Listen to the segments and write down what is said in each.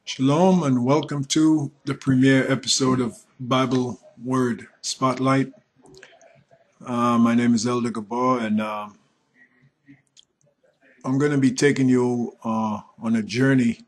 Shalom and welcome to the premiere episode of Bible Word Spotlight. My name is Elder Gabor, and I'm going to be taking you on a journey,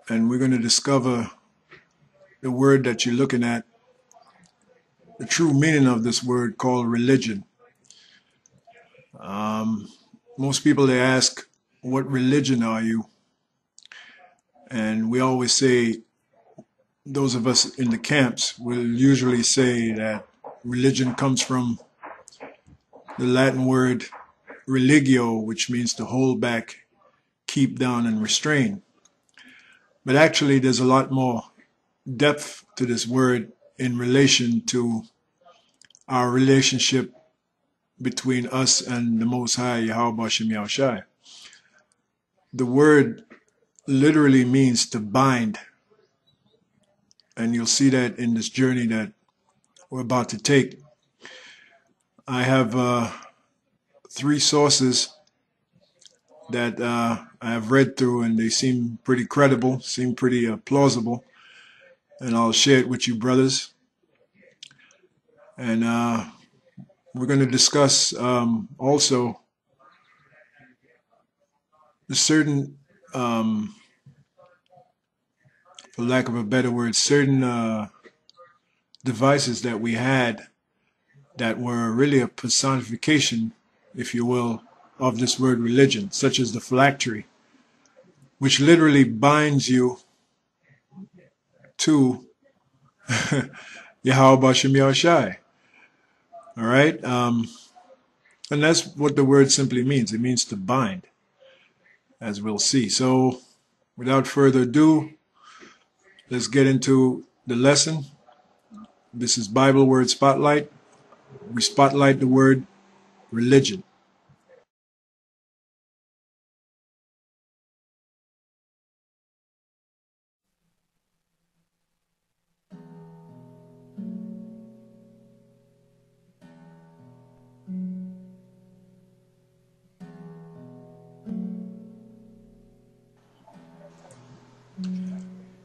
and we're going to discover the word that you're looking at, the true meaning of this word called religion. Most people, they ask, what religion are you? And we always say, those of us in the camps will usually say that religion comes from the Latin word religio, which means to hold back, keep down, and restrain. But actually, there's a lot more depth to this word in relation to our relationship between us and the Most High, Yahweh Bashem Yahushai. The word literally means to bind. And you'll see that in this journey that we're about to take. I have three sources that I have read through, and they seem pretty credible, seem pretty plausible. And I'll share it with you, brothers. And we're going to discuss also the certain, for lack of a better word, certain devices that we had that were really a personification, if you will, of this word religion, such as the phylactery, which literally binds you to Yahweh Bashem Yahushai. All right? And that's what the word simply means. It means to bind, as we'll see. So, without further ado, let's get into the lesson. This is Bible Word Spotlight. We spotlight the word religion.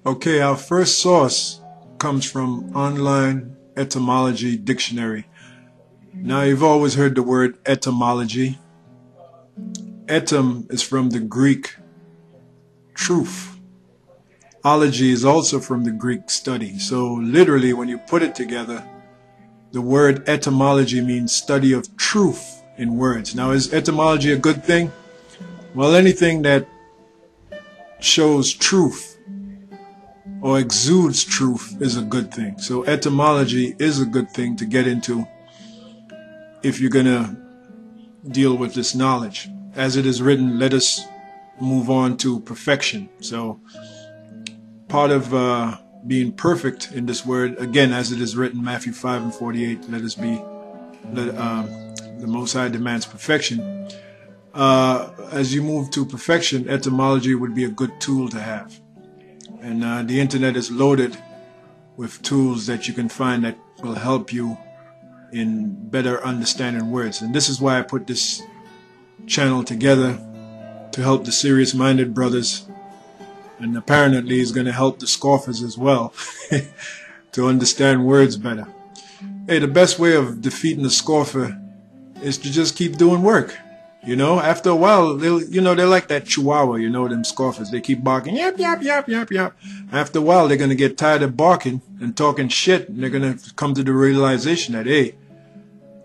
Okay, our first source comes from Online Etymology Dictionary. Now, you've always heard the word etymology. Etym is from the Greek truth. Ology is also from the Greek study. So literally, when you put it together, the word etymology means study of truth in words. Now, is etymology a good thing? Well, anything that shows truth or exudes truth is a good thing. So etymology is a good thing to get into if you're going to deal with this knowledge. As it is written, let us move on to perfection. So part of being perfect in this word, again, as it is written, Matthew 5:48, let us be, the Most High demands perfection. As you move to perfection, etymology would be a good tool to have. And the internet is loaded with tools that you can find that will help you in better understanding words. And this is why I put this channel together, to help the serious-minded brothers, and apparently is going to help the scoffers as well to understand words better. Hey, the best way of defeating the scoffer is to just keep doing work. You know, after a while, they're like that chihuahua, them scoffers. They keep barking, yap, yap, yap, yap, yap. After a while, they're going to get tired of barking and talking shit, and they're going to come to the realization that, hey,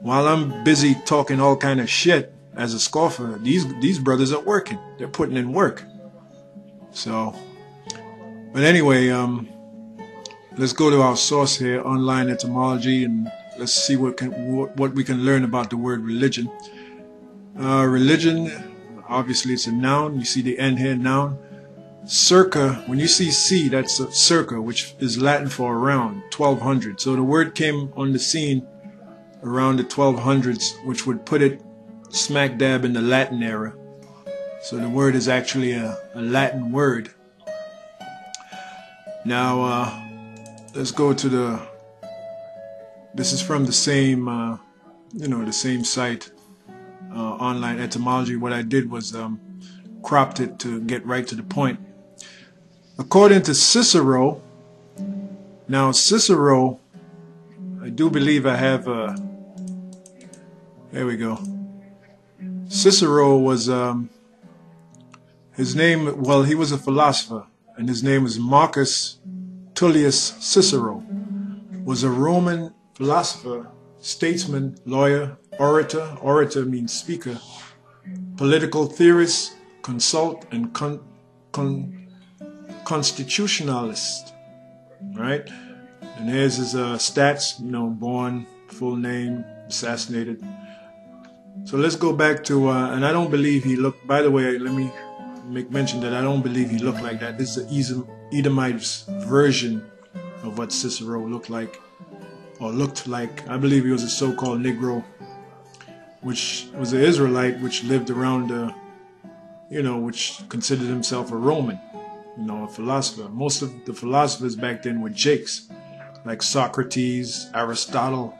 while I'm busy talking all kind of shit as a scoffer, these brothers are working. They're putting in work. So, but anyway, let's go to our source here, Online Etymology, and let's see what we can learn about the word religion. Religion, obviously it's a noun. You see the N here, noun. Circa, when you see C, that's a circa, which is Latin for around, 1200. So the word came on the scene around the 1200s, which would put it smack dab in the Latin era. So the word is actually a Latin word. Now, let's go to this is from the same, the same site, Online Etymology. What I did was cropped it to get right to the point. According to Cicero, now Cicero, I do believe I have there we go. Cicero was, his name, well, he was a philosopher, and his name was Marcus Tullius Cicero, was a Roman philosopher, statesman, lawyer, orator. Orator means speaker, political theorist, consult, and constitutionalist, right? And here's his stats, you know, born, full name, assassinated. So let's go back to, and I don't believe he looked, by the way, let me make mention that I don't believe he looked like that. This is the Edomite's version of what Cicero looked like, or looked like. I believe he was a so-called Negro, which was an Israelite, which lived around, you know, which considered himself a Roman, you know, a philosopher. Most of the philosophers back then were Jakes, like Socrates, Aristotle.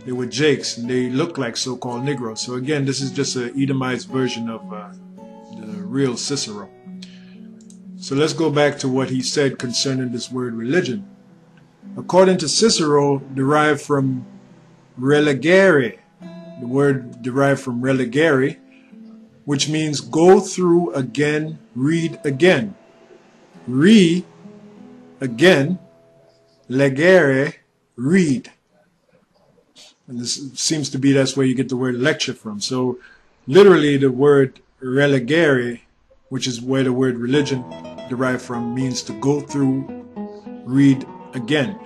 They were Jakes, and they looked like so-called Negroes. So again, this is just an Edomite's version of the real Cicero. So let's go back to what he said concerning this word religion. According to Cicero, derived from religare, the word derived from religare, which means go through again, read again. Re, again, legere, read. And this seems to be, that's where you get the word lecture from. So literally the word religare, which is where the word religion derived from, means to go through, read again.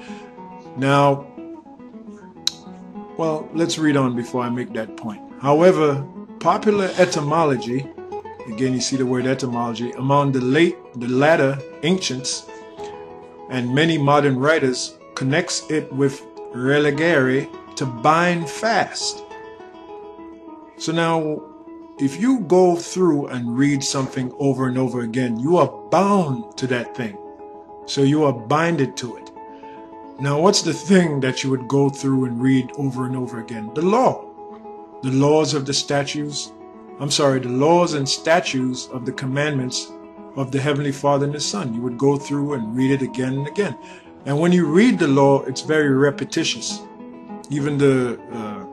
Now, well, let's read on before I make that point. However, popular etymology, again you see the word etymology, among the latter ancients and many modern writers connects it with religare, to bind fast. So now, if you go through and read something over and over again, you are bound to that thing. So you are binded to it. Now, what's the thing that you would go through and read over and over again? The law. The laws of the statutes, the laws and statutes of the commandments of the Heavenly Father and the Son. You would go through and read it again and again. And when you read the law, it's very repetitious. Even the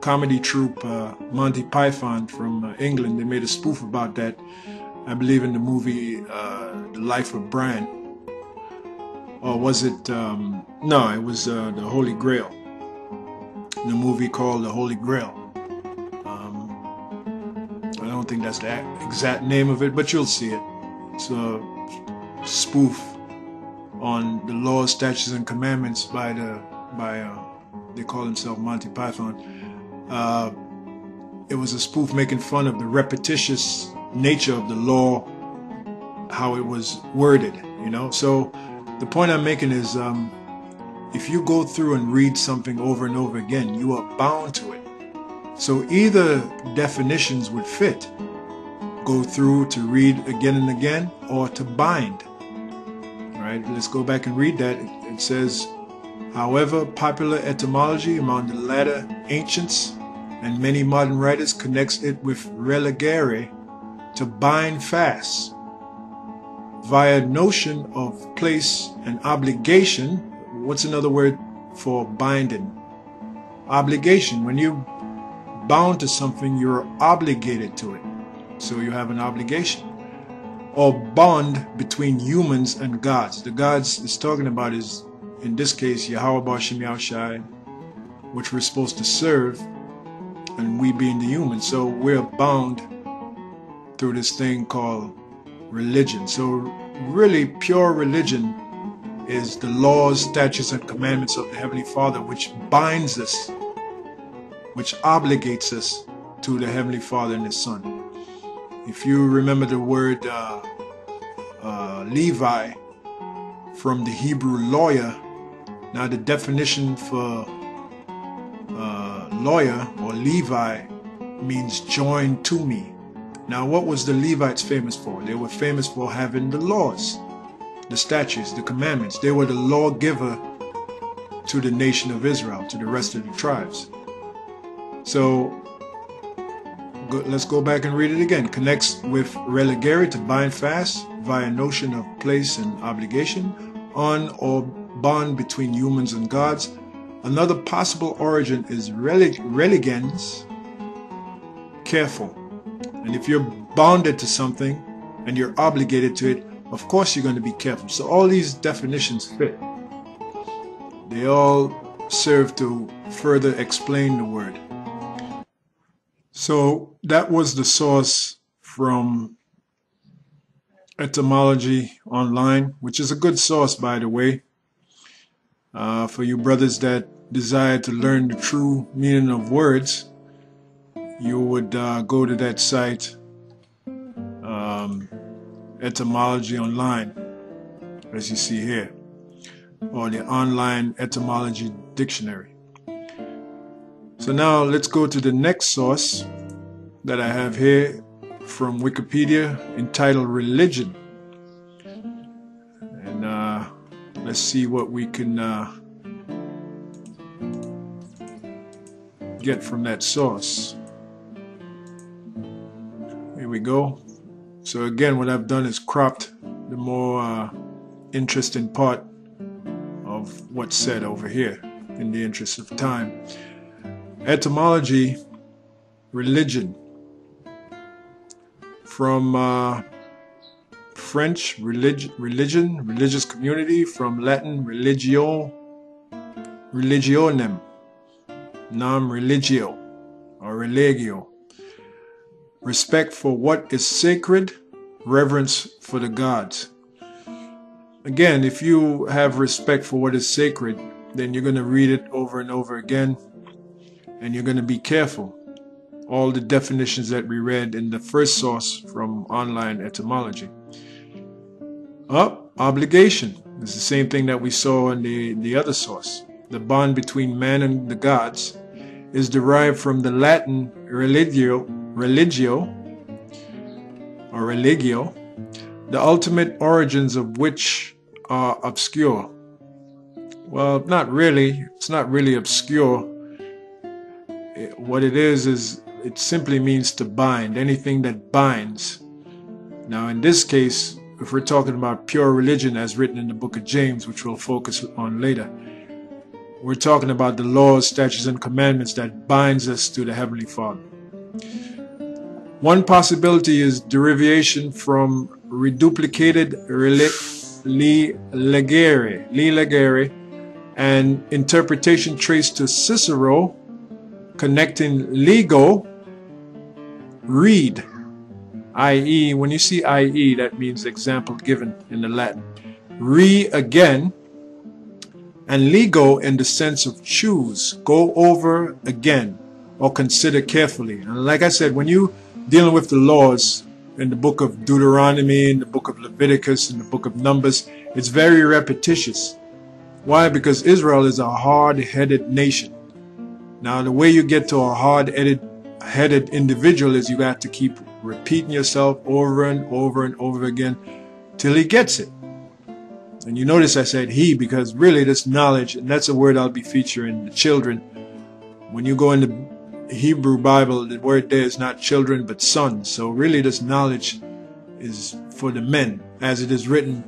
comedy troupe Monty Python from England, they made a spoof about that, I believe, in the movie The Life of Brian. Or was it, no, it was The Holy Grail. The movie called The Holy Grail. I don't think that's the exact name of it, but you'll see it. It's a spoof on the laws, statutes, and commandments by they call themselves Monty Python. It was a spoof making fun of the repetitious nature of the law, how it was worded, you know. So the point I'm making is, if you go through and read something over and over again, you are bound to it. So either definitions would fit, go through to read again and again, or to bind. All right, let's go back and read that. It says, however, popular etymology among the latter ancients and many modern writers connects it with religare, to bind fast, via notion of place and obligation. What's another word for binding? Obligation. When you're bound to something, you're obligated to it. So you have an obligation. Or bond between humans and gods. The gods it's talking about is, in this case, Yahweh Ba'Shem Yahushai, which we're supposed to serve, and we being the humans. So we're bound through this thing called religion. So really pure religion is the laws, statutes, and commandments of the Heavenly Father, which binds us, which obligates us to the Heavenly Father and His Son. If you remember the word Levi from the Hebrew lawyer, now the definition for lawyer or Levi means joined to me. Now what was the Levites famous for? They were famous for having the laws, the statutes, the commandments. They were the lawgiver to the nation of Israel, to the rest of the tribes. So let's go back and read it again. Connects with religare, to bind fast, via notion of place and obligation, on or bond between humans and gods. Another possible origin is religens, careful. And if you're bonded to something and you're obligated to it, of course you're going to be careful. So all these definitions fit. They all serve to further explain the word. So that was the source from Etymology Online, which is a good source, by the way, for you brothers that desire to learn the true meaning of words. You would go to that site, Etymology Online, as you see here, or the online etymology dictionary. So now let's go to the next source that I have here from Wikipedia, entitled Religion. And let's see what we can get from that source. Here we go. So again, what I've done is cropped the more interesting part of what's said over here in the interest of time. Etymology, religion. From French, religion, religious community. From Latin, religio, religionem, nam religio, or religio. Respect for what is sacred, reverence for the gods. Again, if you have respect for what is sacred, then you're going to read it over and over again, and you're going to be careful. All the definitions that we read in the first source from online etymology. Obligation is the same thing that we saw in the other source. The bond between man and the gods is derived from the Latin religio, or religio, the ultimate origins of which are obscure. Well, not really. It's not really obscure. What it is it simply means to bind, anything that binds. Now in this case, if we're talking about pure religion as written in the book of James, which we'll focus on later, we're talking about the laws, statutes, and commandments that binds us to the Heavenly Father. One possibility is derivation from reduplicated legere, and interpretation traced to Cicero, connecting lego, read, i.e., when you see i.e., that means example given in the Latin. Again, and lego in the sense of choose, go over again, or consider carefully. And like I said, when you dealing with the laws in the book of Deuteronomy, in the book of Leviticus, in the book of Numbers, it's very repetitious. Why? Because Israel is a hard-headed nation. Now, the way you get to a hard-headed individual is you got to keep repeating yourself over and over and over again till he gets it. And you notice I said he, because really this knowledge, and that's a word I'll be featuring, the children. When you go in the Hebrew Bible, the word there is not children but sons. So really this knowledge is for the men. As it is written,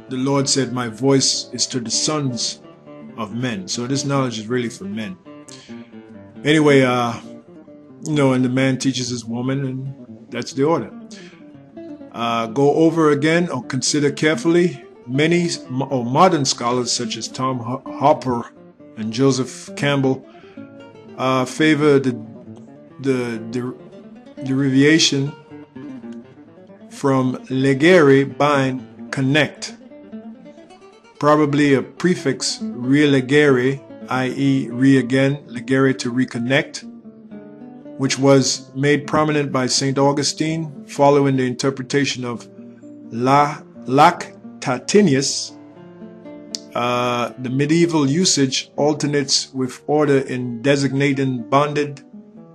the Lord said, my voice is to the sons of men. So this knowledge is really for men. Anyway, and the man teaches his woman, and that's the order. Go over again or consider carefully. Many modern scholars such as Tom Hopper and Joseph Campbell favor the derivation from legere, bind, connect. Probably a prefix relegere, i.e. re-again, legere to reconnect, which was made prominent by St. Augustine following the interpretation of Lactantius. The medieval usage alternates with order in designating bonded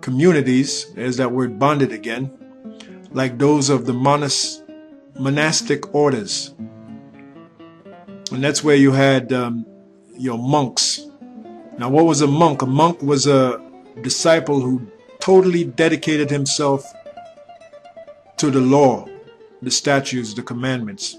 communities, there's that word bonded again, like those of the monastic orders. And that's where you had your monks. Now, what was a monk? A monk was a disciple who totally dedicated himself to the law, the statutes, the commandments.